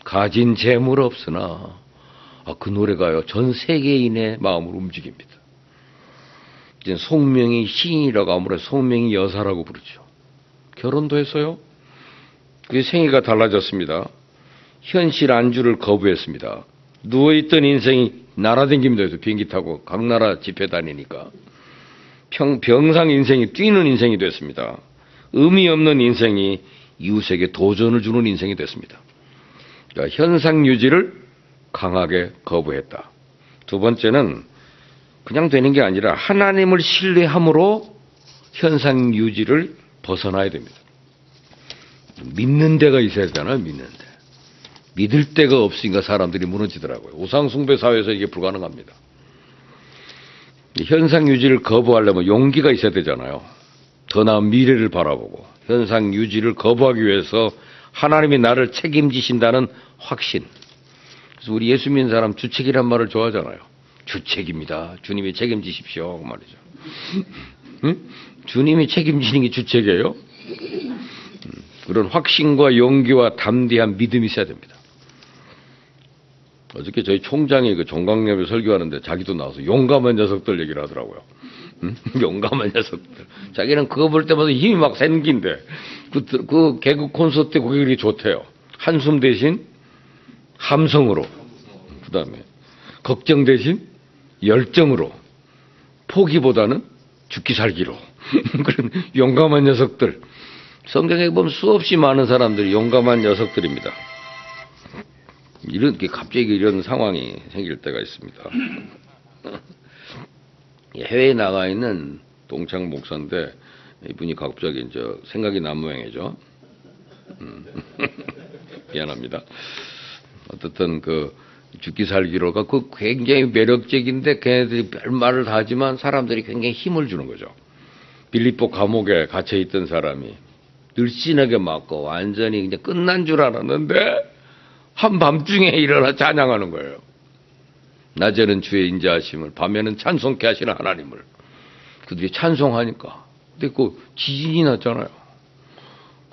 가진 재물 없으나 그 노래가요 전 세계인의 마음을 움직입니다. 이제 송명희 시인이라고 아무래도 송명희 여사라고 부르죠. 결혼도 했어요. 그게 생애가 달라졌습니다. 현실 안주를 거부했습니다. 누워있던 인생이 날아다닙니다. 그래서 비행기 타고 각 나라 집회 다니니까. 병상 인생이 뛰는 인생이 됐습니다. 의미 없는 인생이 이웃에게 도전을 주는 인생이 됐습니다. 그러니까 현상 유지를 강하게 거부했다. 두 번째는 그냥 되는 게 아니라 하나님을 신뢰함으로 현상 유지를 벗어나야 됩니다. 믿는 데가 있어야 되잖아요. 믿는 데. 믿을 데가 없으니까 사람들이 무너지더라고요. 우상숭배 사회에서 이게 불가능합니다. 현상 유지를 거부하려면 용기가 있어야 되잖아요. 더 나은 미래를 바라보고 현상 유지를 거부하기 위해서 하나님이 나를 책임지신다는 확신. 그래서 우리 예수 믿는 사람 주책이란 말을 좋아하잖아요. 주책입니다. 주님이 책임지십시오. 그 말이죠. 응? 주님이 책임지는 게 주책이에요? 그런 확신과 용기와 담대한 믿음이 있어야 됩니다. 어저께 저희 총장이 그 종강협에 설교하는데 자기도 나와서 용감한 녀석들 얘기를 하더라고요. 응? 용감한 녀석들. 자기는 그거 볼 때마다 힘이 막 생긴데 그 개그 콘서트 때 그게 그렇게 좋대요. 한숨 대신 함성으로. 그 다음에 걱정 대신 열정으로. 포기보다는 죽기 살기로. 그런 용감한 녀석들. 성경에 보면 수없이 많은 사람들이 용감한 녀석들입니다. 이런, 갑자기 이런 상황이 생길 때가 있습니다. 해외에 나가 있는 동창 목사인데 이분이 갑자기 이제 생각이 난 모양이죠. 미안합니다. 어떻든 그 죽기 살기로가 그 굉장히 매력적인데 걔네들이 별말을 다 하지만 사람들이 굉장히 힘을 주는 거죠. 빌립보 감옥에 갇혀 있던 사람이 늘씬하게 맞고 완전히 그냥 끝난 줄 알았는데 한밤중에 일어나 찬양하는 거예요. 낮에는 주의 인자하심을, 밤에는 찬송케 하시는 하나님을. 그들이 찬송하니까. 근데 그 지진이 났잖아요.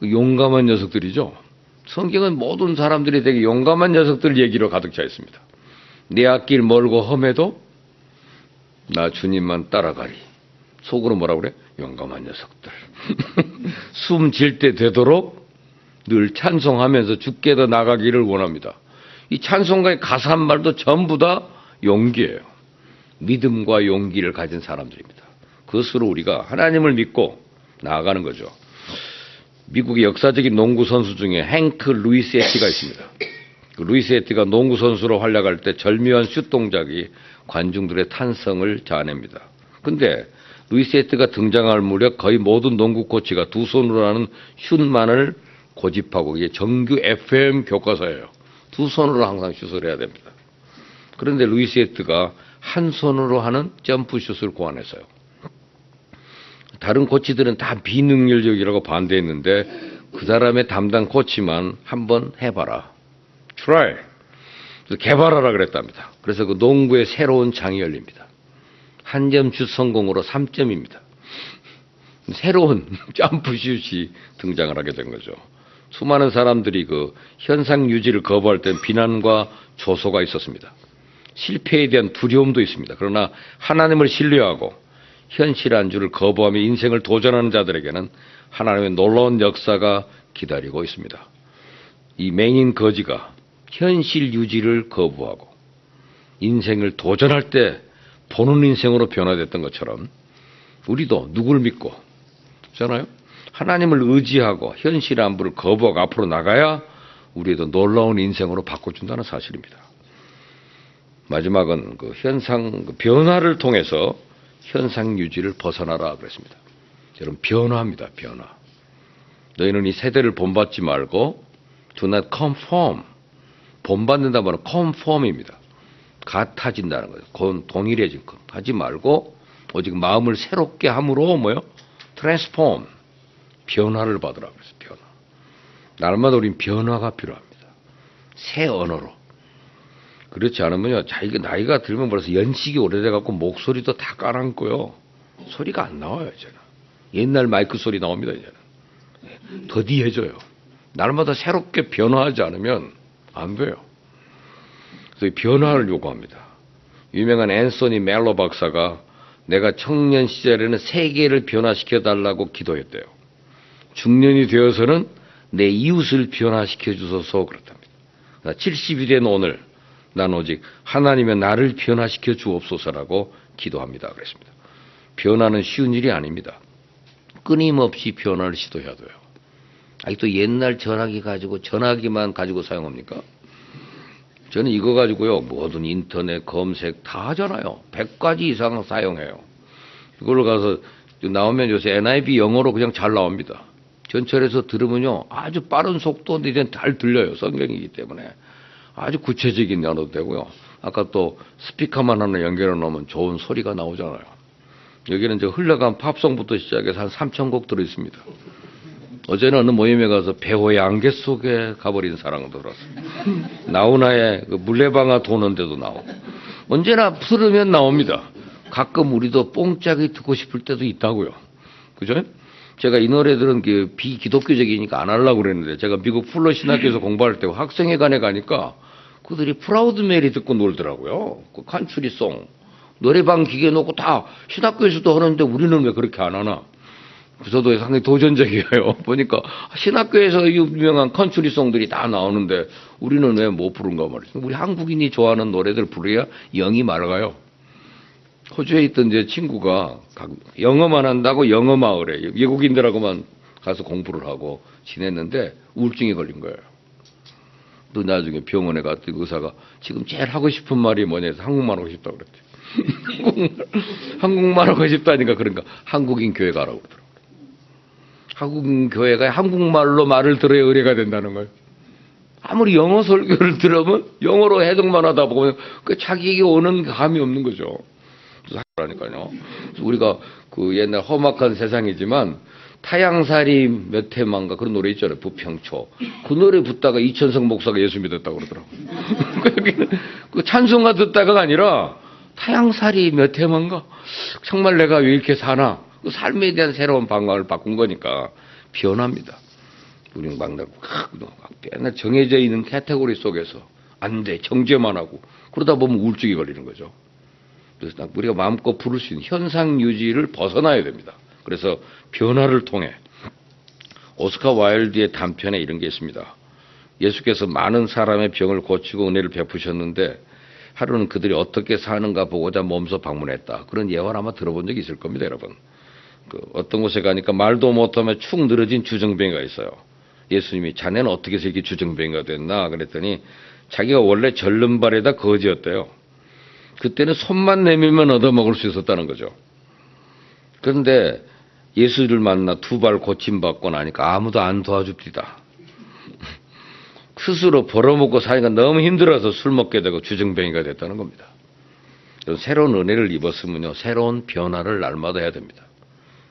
그 용감한 녀석들이죠. 성경은 모든 사람들이 되게 용감한 녀석들 얘기로 가득 차 있습니다. 내 앞길 멀고 험해도 나 주님만 따라가리. 속으로 뭐라 그래? 용감한 녀석들. 숨 질 때 되도록 늘 찬송하면서 주께 더 나가기를 원합니다. 이 찬송가의 가사 한 말도 전부 다 용기예요. 믿음과 용기를 가진 사람들입니다. 그것으로 우리가 하나님을 믿고 나아가는 거죠. 미국의 역사적인 농구 선수 중에 행크 루이스 에티가 있습니다. 그 루이스 에티가 농구 선수로 활약할 때 절묘한 슛 동작이 관중들의 탄성을 자아냅니다. 근데 루이스 에티가 등장할 무렵 거의 모든 농구 코치가 두 손으로 하는 슛만을 고집하고 이게 정규 FM 교과서예요. 두 손으로 항상 슛을 해야 됩니다. 그런데 루이스 에티가 한 손으로 하는 점프슛을 고안했어요. 다른 코치들은 다 비능률적이라고 반대했는데 그 사람의 담당 코치만 한번 해봐라. try. 개발하라 그랬답니다. 그래서 그 농구의 새로운 장이 열립니다. 한 점 슛 성공으로 3점입니다. 새로운 점프슛이 등장을 하게 된 거죠. 수많은 사람들이 그 현상 유지를 거부할 땐 비난과 조소가 있었습니다. 실패에 대한 두려움도 있습니다. 그러나 하나님을 신뢰하고 현실 안주를 거부하며 인생을 도전하는 자들에게는 하나님의 놀라운 역사가 기다리고 있습니다. 이 맹인 거지가 현실 유지를 거부하고 인생을 도전할 때 보는 인생으로 변화됐던 것처럼 우리도 누굴 믿고 있잖아요. 하나님을 의지하고 현실 안부를 거부하고 앞으로 나가야 우리도 놀라운 인생으로 바꿔준다는 사실입니다. 마지막은 그 현상 변화를 통해서 현상 유지를 벗어나라 그랬습니다. 여러분 변화합니다. 변화. 너희는 이 세대를 본받지 말고 do not conform. 본받는다 말은 conform입니다. 같아진다는 거예요. 동일해진 것 하지 말고 오직 마음을 새롭게 함으로 뭐요? transform. 변화를 받으라 그랬어요. 변화. 날마다 우린 변화가 필요합니다. 새 언어로. 그렇지 않으면요, 자기가 나이가 들면 벌써 연식이 오래돼갖고 목소리도 다 까랑고요. 소리가 안 나와요, 이제는. 옛날 마이크 소리 나옵니다, 이제는. 더디해져요. 날마다 새롭게 변화하지 않으면 안 돼요. 그래서 변화를 요구합니다. 유명한 앤소니 멜로 박사가 내가 청년 시절에는 세계를 변화시켜달라고 기도했대요. 중년이 되어서는 내 이웃을 변화시켜 주소서 그렇답니다. 70이 된 오늘 난 오직 하나님의 나를 변화시켜 주옵소서라고 기도합니다. 그랬습니다. 변화는 쉬운 일이 아닙니다. 끊임없이 변화를 시도해야 돼요. 아직도 옛날 전화기 가지고 전화기만 가지고 사용합니까? 저는 이거 가지고요 모든 인터넷 검색 다 하잖아요. 100가지 이상 사용해요. 이걸로 가서 나오면 요새 NIV 영어로 그냥 잘 나옵니다. 전철에서 들으면요 아주 빠른 속도인데 이제 잘 들려요. 성경이기 때문에 아주 구체적인 언어도 되고요. 아까 또 스피커만 하나 연결해 놓으면 좋은 소리가 나오잖아요. 여기는 이제 흘러간 팝송부터 시작해서 한 3,000곡 들어있습니다. 어제는 어느 모임에 가서 배호의 안개 속에 가버린 사랑을 들었어요. 나훈아의 그 물레방아 도는 데도 나오고 언제나 들으면 나옵니다. 가끔 우리도 뽕짝이 듣고 싶을 때도 있다고요. 그죠? 제가 이 노래들은 그 비기독교적이니까 안 하려고 그랬는데 제가 미국 풀러 신학교에서 공부할 때 학생회관에 가니까 그들이 프라우드 메리 듣고 놀더라고요. 그 칸츄리송 노래방 기계 놓고 다 신학교에서도 하는데 우리는 왜 그렇게 안 하나? 저도 상당히 도전적이에요. 보니까 신학교에서 유명한 컨츄리송들이 다 나오는데 우리는 왜 못 부른가 말이죠. 우리 한국인이 좋아하는 노래들 부르야 영이 맑아요. 호주에 있던 제 친구가 영어만 한다고 영어 마을에 외국인들하고만 가서 공부를 하고 지냈는데 우울증이 걸린 거예요. 또 나중에 병원에 갔더니 의사가 지금 제일 하고 싶은 말이 뭐냐 해서 한국말 하고 싶다고 그랬대요. 한국말 하고 싶다니까 그러니까 한국인 교회가 하라고 그러더라고요. 한국인 교회가 한국말로 말을 들어야 의뢰가 된다는 거예요. 아무리 영어 설교를 들으면 영어로 해석만 하다 보면 그 자기에게 오는 감이 없는 거죠. 그러니까요. 우리가 그 옛날 험악한 세상이지만 타양살이 몇 해만가 그런 노래 있잖아요. 부평초. 그 노래 듣다가 이천성 목사가 예수 믿었다고 그러더라고요. 여기는 그 찬송가 듣다가 아니라 타양살이 몇 해만가 정말 내가 왜 이렇게 사나. 그 삶에 대한 새로운 방향을 바꾼 거니까 변합니다. 우리는 막 맨날 정해져 있는 카테고리 속에서 안 돼, 정죄만 하고 그러다 보면 우울증이 걸리는 거죠. 그래서 우리가 마음껏 부를 수 있는 현상 유지를 벗어나야 됩니다. 그래서 변화를 통해 오스카 와일드의 단편에 이런 게 있습니다. 예수께서 많은 사람의 병을 고치고 은혜를 베푸셨는데 하루는 그들이 어떻게 사는가 보고자 몸소 방문했다. 그런 예화를 아마 들어본 적이 있을 겁니다, 여러분. 그 어떤 곳에 가니까 말도 못하며 축 늘어진 주정뱅이가 있어요. 예수님이 자네는 어떻게 해서 이렇게 주정뱅이가 됐나 그랬더니 자기가 원래 절름발에다 거지였대요. 그때는 손만 내밀면 얻어먹을 수 있었다는 거죠. 그런데 예수를 만나 두 발 고침받고 나니까 아무도 안 도와줍니다. 스스로 벌어먹고 사니까 너무 힘들어서 술 먹게 되고 주정뱅이가 됐다는 겁니다. 새로운 은혜를 입었으면요, 새로운 변화를 날마다 해야 됩니다.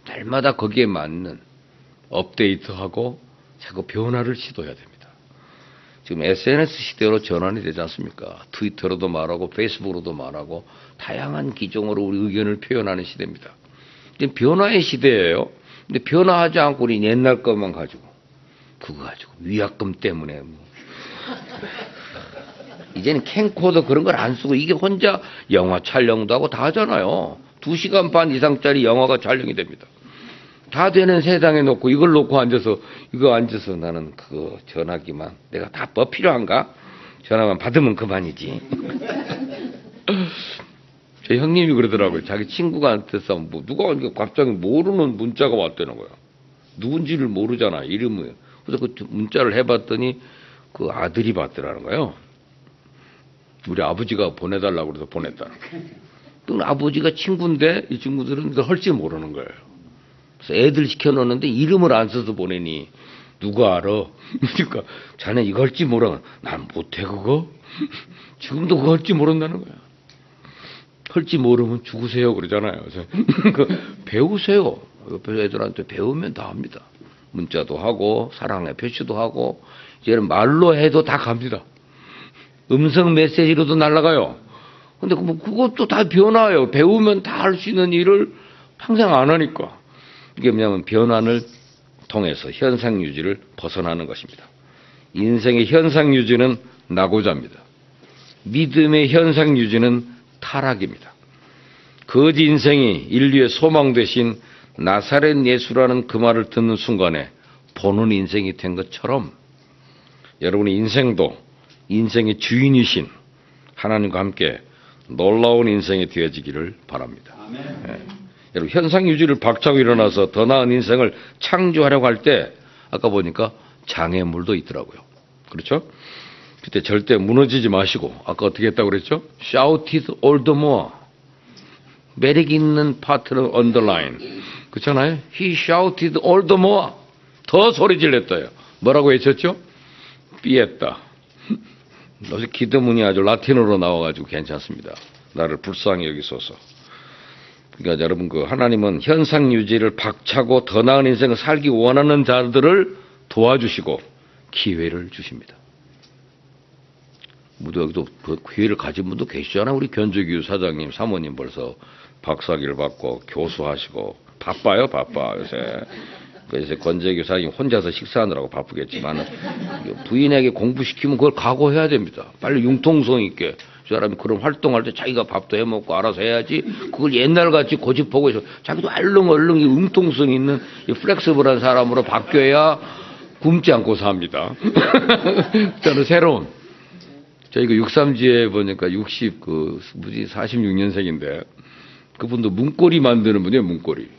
날마다 거기에 맞는 업데이트하고 자꾸 변화를 시도해야 됩니다. 지금 SNS 시대로 전환이 되지 않습니까? 트위터로도 말하고 페이스북으로도 말하고 다양한 기종으로 우리 의견을 표현하는 시대입니다. 이제 변화의 시대예요. 근데 변화하지 않고 우리 옛날 것만 가지고 그거 가지고 위약금 때문에 뭐. 이제는 캠코더 그런 걸 안 쓰고 이게 혼자 영화 촬영도 하고 다 하잖아요. 2시간 반 이상짜리 영화가 촬영이 됩니다. 다 되는 세상에 놓고 이걸 놓고 이거 앉아서 나는 그거 전화기만 내가 다 뭐 필요한가? 전화만 받으면 그만이지. 제 형님이 그러더라고요. 자기 친구한테서 뭐 누가 갑자기 모르는 문자가 왔다는 거야. 누군지를 모르잖아, 이름을. 그래서 그 문자를 해봤더니 그 아들이 받더라는 거예요. 우리 아버지가 보내달라고 그래서 보냈다는 거예요. 또 아버지가 친구인데 이 친구들은 이걸 할지 모르는 거예요. 그래서 애들 시켜놓는데 이름을 안 써서 보내니 누가 알아? 그러니까 자네 이거 할지 모르나? 난 못해 그거? 지금도 그거 할지 모른다는 거야. 할지 모르면 죽으세요 그러잖아요. 그래서 배우세요. 옆에 애들한테 배우면 다 합니다. 문자도 하고 사랑의 표시도 하고 이제는 말로 해도 다 갑니다. 음성 메시지로도 날아가요. 근데 뭐 그것도 다 변화예요. 배우면 다 할 수 있는 일을 평생 안 하니까. 이게 뭐냐면 변화를 통해서 현상 유지를 벗어나는 것입니다. 인생의 현상 유지는 낙오자입니다. 믿음의 현상 유지는 타락입니다. 거지 인생이 인류의 소망 대신 나사렛 예수라는 그 말을 듣는 순간에 보는 인생이 된 것처럼 여러분의 인생도 인생의 주인이신 하나님과 함께 놀라운 인생이 되어지기를 바랍니다. 네. 여러분 현상 유지를 박차고 일어나서 더 나은 인생을 창조하려고 할 때 아까 보니까 장애물도 있더라고요. 그렇죠? 그때 절대 무너지지 마시고 아까 어떻게 했다고 그랬죠? Shouted all the more. 매력 있는 파트는 underline. 그렇잖아요? He shouted all the more. 더 소리 질렀어요. 뭐라고 외쳤죠? 삐했다. 어제 기도문이 아주 라틴어로 나와가지고 괜찮습니다. 나를 불쌍히 여기소서. 그러니까 여러분 그 하나님은 현상 유지를 박차고 더 나은 인생을 살기 원하는 자들을 도와주시고 기회를 주십니다. 모두 여기도 그 기회를 가진 분도 계시잖아요. 우리 견주교 사장님, 사모님 벌써 박사학위를 받고 교수하시고 바빠요, 바빠 요새. 그래서 권재규 사장님 혼자서 식사하느라고 바쁘겠지만 부인에게 공부시키면 그걸 각오해야 됩니다. 빨리 융통성 있게. 저 사람이 그런 활동할 때 자기가 밥도 해먹고 알아서 해야지 그걸 옛날같이 고집하고 해서 자기도 얼렁얼렁 융통성 있는 플렉서블한 사람으로 바뀌어야 굶지 않고 삽니다. 저는 새로운 저희가 63지에 보니까 46년생인데 그분도 문고리 만드는 분이에요. 문고리.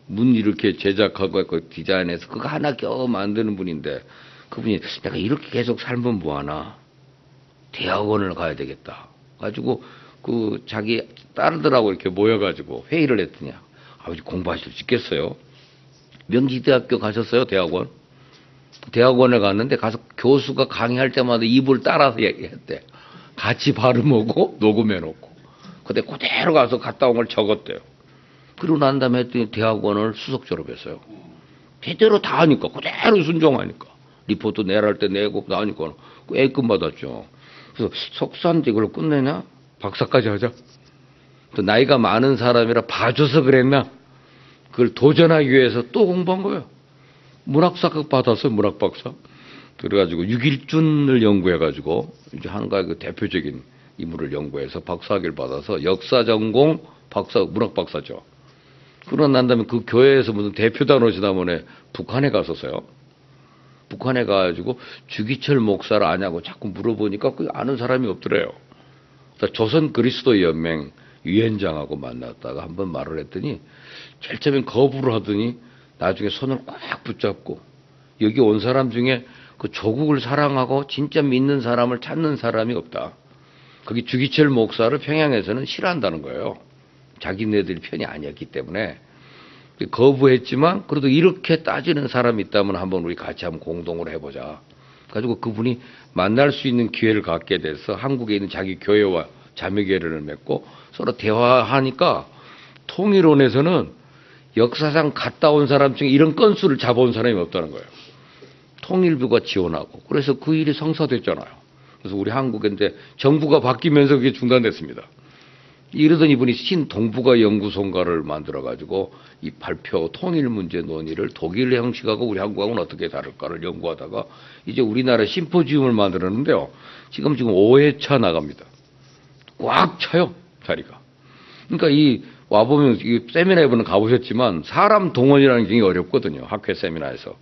문 이렇게 제작하고 디자인해서 그거 하나 겨우 만드는 분인데 그분이 내가 이렇게 계속 살면 뭐하나 대학원을 가야 되겠다 가지고 그 자기 딸들하고 이렇게 모여가지고 회의를 했더니 아버지 공부하실 수 있겠어요? 명지대학교 가셨어요? 대학원? 대학원에 갔는데 가서 교수가 강의할 때마다 입을 따라서 얘기했대. 같이 발음하고 녹음해놓고. 그때 그대로 가서 갔다 온 걸 적었대요. 그러고 난 다음에 했더니 대학원을 수석 졸업했어요. 제대로 다 하니까 그대로 순종하니까. 리포트 내랄 때 내고 나오니까 A급 받았죠. 그래서 석사인데 이걸 끝내냐? 박사까지 하자. 또 나이가 많은 사람이라 봐줘서 그랬나? 그걸 도전하기 위해서 또 공부한 거예요. 문학사학 받았어요. 문학박사. 그래가지고 6일준을 연구해가지고 이제 한가의 그 대표적인 인물을 연구해서 박사학위를 받아서 역사 전공 박사 문학박사죠. 그러고 난 다음에 그 교회에서 무슨 대표단 오시다 보니 북한에 갔었어요. 북한에 가가지고 주기철 목사를 아냐고 자꾸 물어보니까 그 아는 사람이 없더래요. 조선 그리스도 연맹 위원장하고 만났다가 한번 말을 했더니 제일 처음엔 거부를 하더니 나중에 손을 꽉 붙잡고 여기 온 사람 중에 그 조국을 사랑하고 진짜 믿는 사람을 찾는 사람이 없다. 거기 주기철 목사를 평양에서는 싫어한다는 거예요. 자기네들이 편이 아니었기 때문에 거부했지만 그래도 이렇게 따지는 사람이 있다면 한번 우리 같이 한번 공동으로 해보자. 가지고 그분이 만날 수 있는 기회를 갖게 돼서 한국에 있는 자기 교회와 자매교회를 맺고 서로 대화하니까 통일원에서는 역사상 갔다 온 사람 중에 이런 건수를 잡아온 사람이 없다는 거예요. 통일부가 지원하고 그래서 그 일이 성사됐잖아요. 그래서 우리 한국인데 정부가 바뀌면서 그게 중단됐습니다. 이러던 이분이 신동북아 연구소인가를 만들어가지고 이 발표 통일 문제 논의를 독일 형식하고 우리 한국하고는 어떻게 다를까를 연구하다가 이제 우리나라 심포지움을 만들었는데요. 지금 5회차 나갑니다. 꽉 차요, 자리가. 그러니까 이 와보면 이 세미나에 보면 가보셨지만 사람 동원이라는 게 굉장히 어렵거든요. 학회 세미나에서.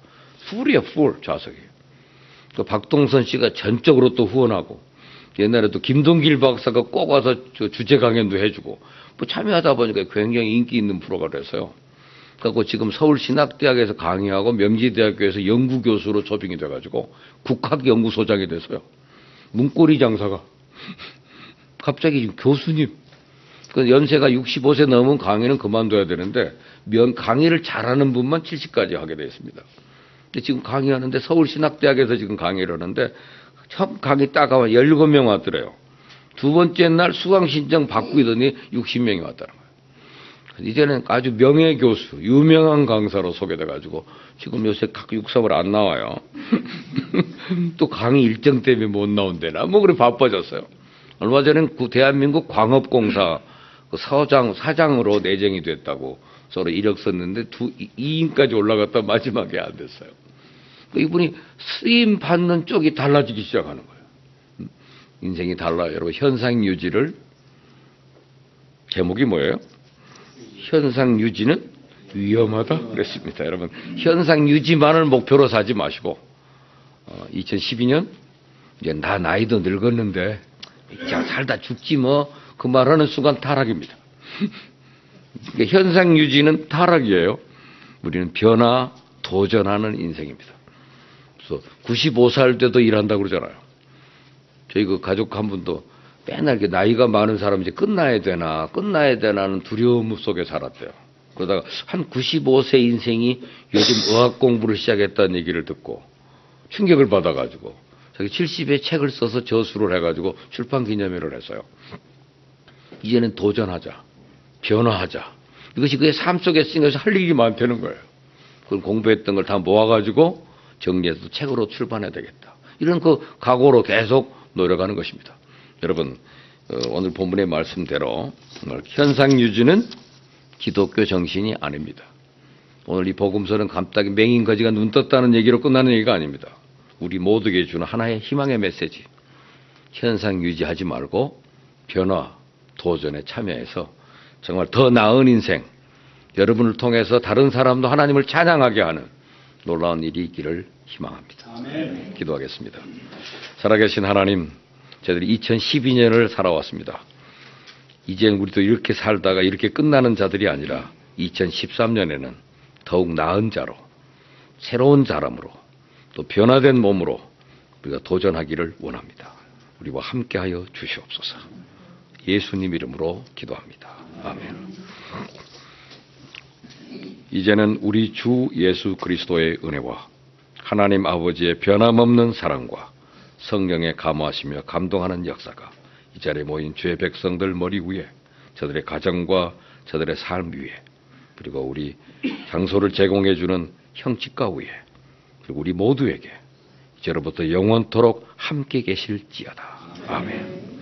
풀이야, 풀, 좌석이. 또 박동선 씨가 전적으로 또 후원하고 옛날에 또 김동길 박사가 꼭 와서 주제 강연도 해주고 뭐 참여하다 보니까 굉장히 인기 있는 프로가 돼서요. 그래서 지금 서울신학대학에서 강의하고 명지대학교에서 연구교수로 초빙이 돼가지고 국학연구소장이 돼서요. 문고리 장사가 갑자기 지금 교수님. 그 연세가 65세 넘은 강의는 그만둬야 되는데 강의를 잘하는 분만 70까지 하게 되어 있습니다. 지금 강의하는데 서울신학대학에서 지금 강의를 하는데 처음 강의 딱 하면 17명 왔더래요. 두 번째 날 수강신청 바꾸더니 60명이 왔다는 거예요. 이제는 아주 명예교수, 유명한 강사로 소개돼가지고 지금 요새 각 육사를 안 나와요. 또 강의 일정 때문에 못 나온대나 뭐 그래 바빠졌어요. 얼마 전엔 그 대한민국 광업공사 그 사장으로 내정이 됐다고 서로 이력 썼는데 2임까지 올라갔다 마지막에 안 됐어요. 이분이 쓰임 받는 쪽이 달라지기 시작하는 거예요. 인생이 달라요. 여러분 현상 유지를 제목이 뭐예요? 현상 유지는 위험하다 그랬습니다. 여러분 현상 유지만을 목표로 사지 마시고 2012년 이제 나 나이도 늙었는데 그냥 살다 죽지 뭐 그 말하는 순간 타락입니다. 그러니까 현상 유지는 타락이에요. 우리는 변화 도전하는 인생입니다. 그래서 95살 때도 일한다고 그러잖아요. 저희 그 가족 한 분도 맨날 이렇게 나이가 많은 사람 이제 끝나야 되나는 두려움 속에 살았대요. 그러다가 한 95세 인생이 요즘 의학 공부를 시작했다는 얘기를 듣고 충격을 받아가지고 자기 70의 책을 써서 저수를 해가지고 출판 기념회를 했어요. 이제는 도전하자, 변화하자. 이것이 그의 삶 속에 쓰여서 할 일이 많다는 거예요. 그걸 공부했던 걸 다 모아가지고 정리해서 책으로 출판해야 되겠다. 이런 그 각오로 계속 노력하는 것입니다. 여러분 오늘 본문의 말씀대로 현상 유지는 기독교 정신이 아닙니다. 오늘 이 복음서는 갑자기 맹인 거지가 눈 떴다는 얘기로 끝나는 얘기가 아닙니다. 우리 모두에게 주는 하나의 희망의 메시지. 현상 유지하지 말고 변화, 도전에 참여해서 정말 더 나은 인생, 여러분을 통해서 다른 사람도 하나님을 찬양하게 하는 놀라운 일이 있기를 희망합니다. 아멘. 기도하겠습니다. 살아계신 하나님, 저희들이 2012년을 살아왔습니다. 이제 우리도 이렇게 살다가 이렇게 끝나는 자들이 아니라 2013년에는 더욱 나은 자로, 새로운 사람으로, 또 변화된 몸으로 우리가 도전하기를 원합니다. 우리와 함께하여 주시옵소서. 예수님 이름으로 기도합니다. 아멘. 이제는 우리 주 예수 그리스도의 은혜와 하나님 아버지의 변함없는 사랑과 성령의 감화하시며 감동하는 역사가 이 자리에 모인 주의 백성들 머리 위에, 저들의 가정과 저들의 삶 위에, 그리고 우리 장소를 제공해 주는 형집가 위에, 그리고 우리 모두에게 이제로부터 영원토록 함께 계실지어다. 아멘.